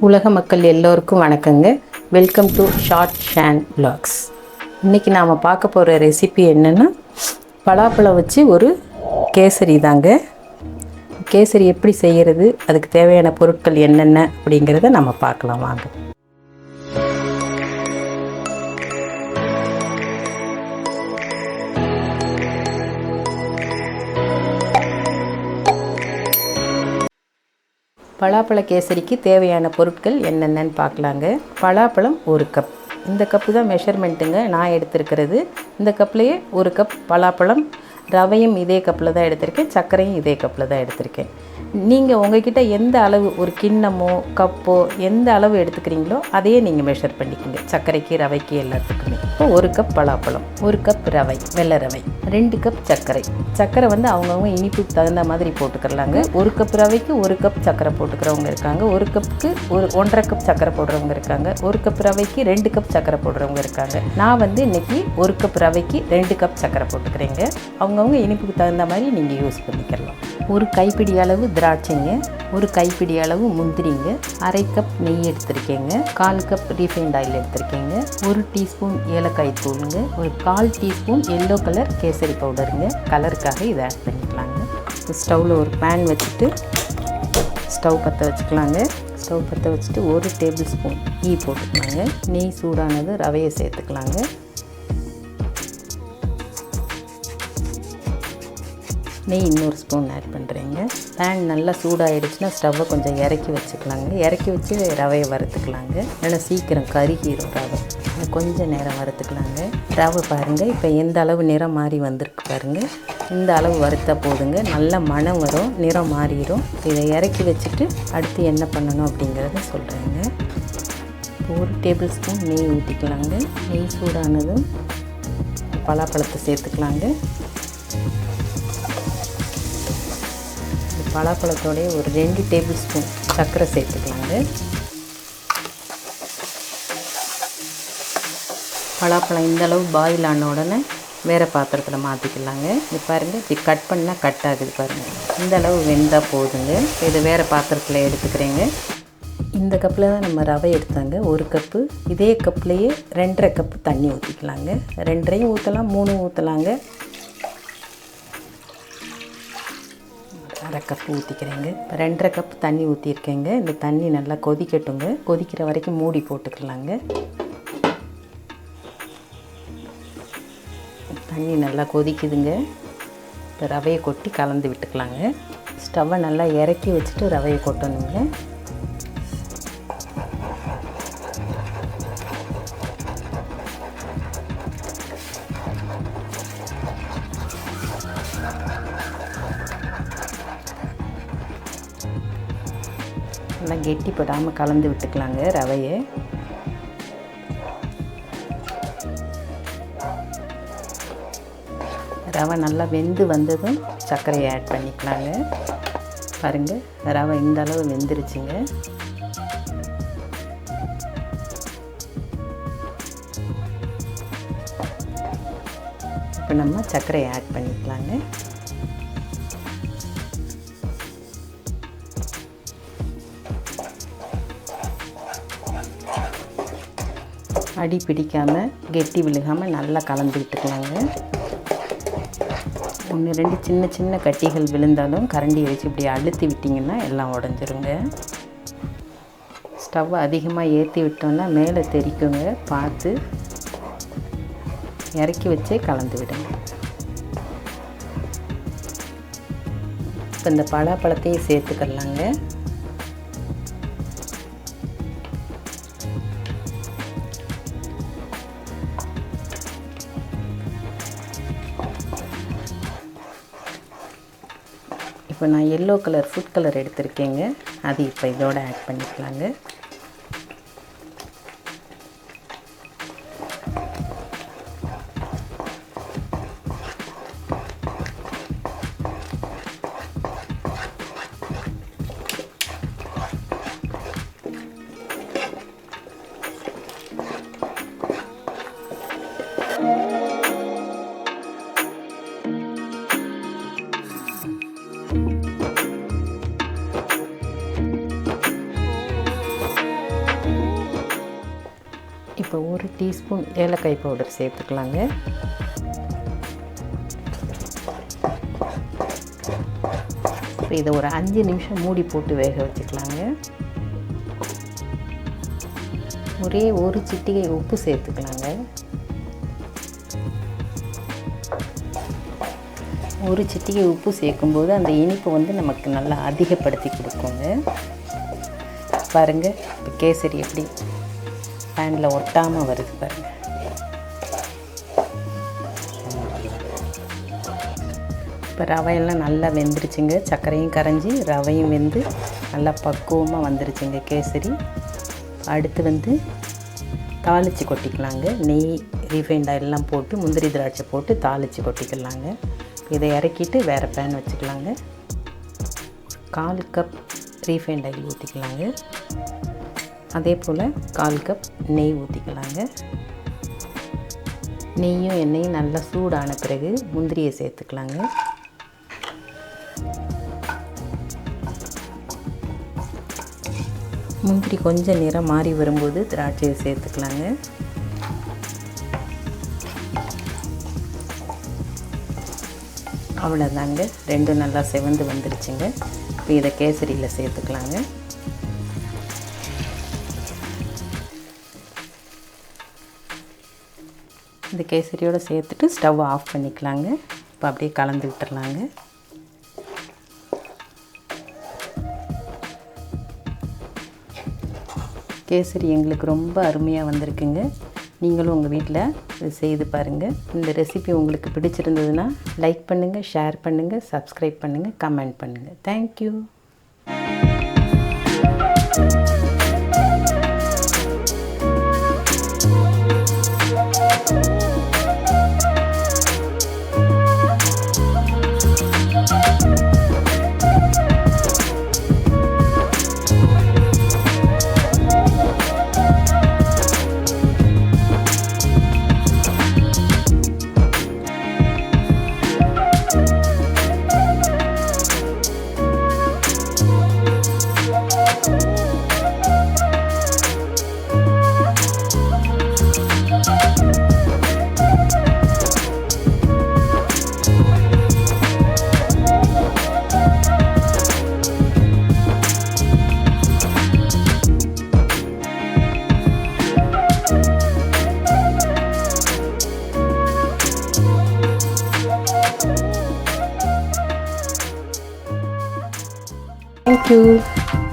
உலக மக்கள் எல்லோருக்கும் வணக்கங்க. Welcome to shortsshanvlogs. இன்றைக்கி நாம் பார்க்க போகிற ரெசிபி என்னென்னா பலாப்பழம் வச்சு ஒரு கேசரி தாங்க. கேசரி எப்படி செய்கிறது, அதுக்கு தேவையான பொருட்கள் என்னென்ன அப்படிங்கிறத நம்ம பார்க்கலாம் வாங்க. பலாப்பழ கேசரிக்கு தேவையான பொருட்கள் என்னென்னு பார்க்கலாங்க. பலாப்பழம் 1 கப். இந்த கப்பு தான் மெஷர்மெண்ட்டுங்க நான் எடுத்துருக்கிறது. இந்த கப்லேயே 1 கப் பலாப்பழம். ரவையும் இதே கப்பில் தான் எடுத்திருக்கேன், சர்க்கரையும் இதே கப்பில் தான் எடுத்திருக்கேன். நீங்கள் உங்கள்கிட்ட எந்த அளவு, ஒரு கிண்ணமோ கப்போ எந்த அளவு எடுத்துக்கிறீங்களோ அதையே நீங்கள் மெஷர் பண்ணிக்கோங்க, சர்க்கரைக்கு ரவைக்கு எல்லாத்துக்குமே. இப்போ 1 கப் பலாப்பழம், 1 கப் ரவை, வெள்ளை ரவை, 2 கப் சர்க்கரை. சர்க்கரை வந்து அவங்கவுங்க இனிப்புக்கு தகுந்த மாதிரி போட்டுக்கிறலாங்க. 1 கப் ரவைக்கு 1 கப் சர்க்கரை போட்டுக்கிறவங்க இருக்காங்க, 1 கப்புக்கு 1.5 கப் சர்க்கரை போடுறவங்க இருக்காங்க, 1 கப் ரவைக்கு 2 கப் சர்க்கரை போடுறவங்க இருக்காங்க. நான் வந்து இன்றைக்கி 1 கப் ரவைக்கு 2 கப் சர்க்கரை போட்டுக்கிறேங்க. அவங்கவுங்க இனிப்புக்கு தகுந்த மாதிரி நீங்கள் யூஸ் பண்ணிக்கலாம். 1 கைப்பிடி அளவு திராட்சைங்க, 1 கைப்பிடி அளவு முந்திரிங்க, 1/2 கப் நெய் எடுத்திருக்கேங்க, 1/4 கப் ரீஃபைண்ட் ஆயில் எடுத்திருக்கேங்க, 1 டீஸ்பூன் ஏலக்காய் தூளுங்க, 1/4 டீஸ்பூன் எல்லோ கலர் கேசரி பவுடருங்க. கலருக்காக இதை ஆட் பண்ணிக்கலாங்க. ஸ்டவ்வில் ஒரு பேன் வச்சுட்டு ஸ்டவ் பற்ற வச்சுக்கலாங்க. ஸ்டவ் பற்ற வச்சுட்டு 1 டேபிள் ஸ்பூன் கீ போட்டுக்கலாங்க. நெய் சூடானது ரவையை சேர்த்துக்கலாங்க. நெய் இன்னொரு ஸ்பூன் ஆட் பண்ணுறேங்க. பேன் நல்லா சூடாகிடுச்சுன்னா ஸ்டவ்வை கொஞ்சம் இறக்கி வச்சுக்கலாங்க. இறக்கி வச்சு ரவையை வறுத்துக்கலாங்க. ஏன்னா சீக்கிரம் கருகிடும் ரவை. கொஞ்சம் நேரம் வறுத்துக்கலாங்க. ரவை பாருங்கள் இப்போ எந்த அளவு நிறம் மாறி வந்திருக்கு பாருங்கள். இந்த அளவு வறுத்தா போதுங்க. நல்ல மணம் வரும், நிறம் மாறிடும். இதை இறக்கி வச்சுட்டு அடுத்து என்ன பண்ணணும் அப்படிங்கிறத சொல்கிறேங்க. 1 டேபிள் ஸ்பூன் நெய் ஊற்றிக்கலாங்க. நெய் சூடானதும் பலாப்பழத்தை சேர்த்துக்கலாங்க. பலாப்பழத்தோடைய ஒரு 2 டேபிள் ஸ்பூன் சர்க்கரை சேர்த்துக்கலாங்க. பலாப்பழம் இந்தளவு பாயில் ஆன உடனே வேறு பாத்திரத்தில் மாற்றிக்கலாங்க. இது பாருங்கள், இப்படி கட் பண்ணால் கட் ஆகுது பாருங்கள். இந்த அளவு வெந்தால் போதுங்க. இதை வேறு பாத்திரத்தில் எடுத்துக்கிறேங்க. இந்த கப்பில் தான் நம்ம ரவை எடுத்தாங்க 1 கப்பு. இதே கப்லேயே 2.5 கப்பு தண்ணி ஊற்றிக்கலாங்க. 2.5 ஊற்றலாம், 3 ஊற்றலாங்க. 1/2 கப்பு ஊற்றிக்கிறேங்க. இப்போ 2.5 கப் தண்ணி ஊற்றிருக்கேங்க. இந்த தண்ணி நல்லா கொதிக்கட்டுங்க. கொதிக்கிற வரைக்கும் மூடி போட்டுக்கலாங்க. தண்ணி நல்லா கொதிக்குதுங்க. இப்போ ரவையை கொட்டி கலந்து விட்டுக்கலாங்க. ஸ்டவ்வை நல்லா இறக்கி வச்சுட்டு ரவையை கொட்டணுங்க. நல்லா கெட்டிப்படாமல் கலந்து விட்டுக்கலாங்க ரவையை. ரவை நல்லா வெந்து வந்ததும் சர்க்கரையை ஆட் பண்ணிக்கலாங்க. பாருங்கள், ரவை இந்த அளவு வெந்துருச்சுங்க. இப்போ நம்ம சர்க்கரையை ஆட் பண்ணிக்கலாங்க. அடி பிடிக்காமல் கெட்டி விழுகாமல் நல்லா கலந்து விட்டுக்கலாங்க. 1-2 சின்ன சின்ன கட்டிகள் விழுந்தாலும் கரண்டியை வச்சு இப்படி அழுத்தி விட்டிங்கன்னா எல்லாம் உடஞ்சிருங்க. ஸ்டவ் அதிகமாக ஏற்றி விட்டோன்னா மேலே தெரிக்குங்க. பார்த்து இறக்கி வச்சே கலந்து விடுங்க. இப்போ இந்த பலாப்பழத்தையும் சேர்த்துக்கலாங்க. இப்போ நான் எல்லோ கலர் ஃபுட் கலர் எடுத்திருக்கேங்க. அது இப்போ இதோட ஆட் பண்ணிக்கலாங்க. இப்போ 1 டீஸ்பூன் ஏலக்காய் பவுடர் சேர்த்துக்கலாங்க. இப்போ இதை ஒரு 5 நிமிஷம் மூடி போட்டு வேக வச்சுக்கலாங்க. ஒரே ஒரு சிட்டிகை உப்பு சேர்த்துக்கலாங்க. ஒரு சிட்டிகை உப்பு சேர்க்கும்போது அந்த இனிப்பு வந்து நமக்கு நல்லா அதிகப்படுத்தி கொடுக்குங்க. பாருங்கள், இப்போ கேசரி எப்படி பேனில் ஒட்டாமல் வருது பாருங்கள். இப்போ ரவையெல்லாம் நல்லா வெந்துருச்சுங்க. சர்க்கரையும் கரைஞ்சி ரவையும் வெந்து நல்லா பக்குவமாக வந்துருச்சுங்க கேசரி. அடுத்து வந்து தாளித்து கொட்டிக்கலாங்க. நெய், ரீஃபைண்ட் ஆயிலெலாம் போட்டு முந்திரி திராட்சை போட்டு தாளித்து கொட்டிக்கலாங்க. இதை இறக்கிட்டு வேறு பேன் வச்சுக்கலாங்க. 1/4 கப் ரீஃபைண்ட் ஆயில் ஊற்றிக்கலாங்க. அதே போல் 1/4 கப் நெய் ஊற்றிக்கலாங்க. நெய்யும் எண்ணெயும் நல்லா சூடான பிறகு முந்திரியை சேர்த்துக்கலாங்க. முந்திரி கொஞ்சம் நிறம் மாறி வரும்போது திராட்சையை சேர்த்துக்கலாங்க. அவ்வளோதாங்க, ரெண்டும் நல்லா செவந்து வந்துருச்சுங்க. இப்போ இதை கேசரியில் சேர்த்துக்கலாங்க. இந்த கேசரியோடு சேர்த்துட்டு ஸ்டவ் ஆஃப் பண்ணிக்கலாங்க. இப்போ அப்படியே கலந்து விட்டுறலாங்க. கேசரி எங்களுக்கு ரொம்ப அருமையாக வந்திருக்குங்க. நீங்களும் உங்கள் வீட்டில் செய்து பாருங்கள். இந்த ரெசிபி உங்களுக்கு பிடிச்சிருந்ததுன்னா லைக் பண்ணுங்கள், ஷேர் பண்ணுங்கள், சப்ஸ்கிரைப் பண்ணுங்கள், கமெண்ட் பண்ணுங்கள். தேங்க்யூ. Thank you.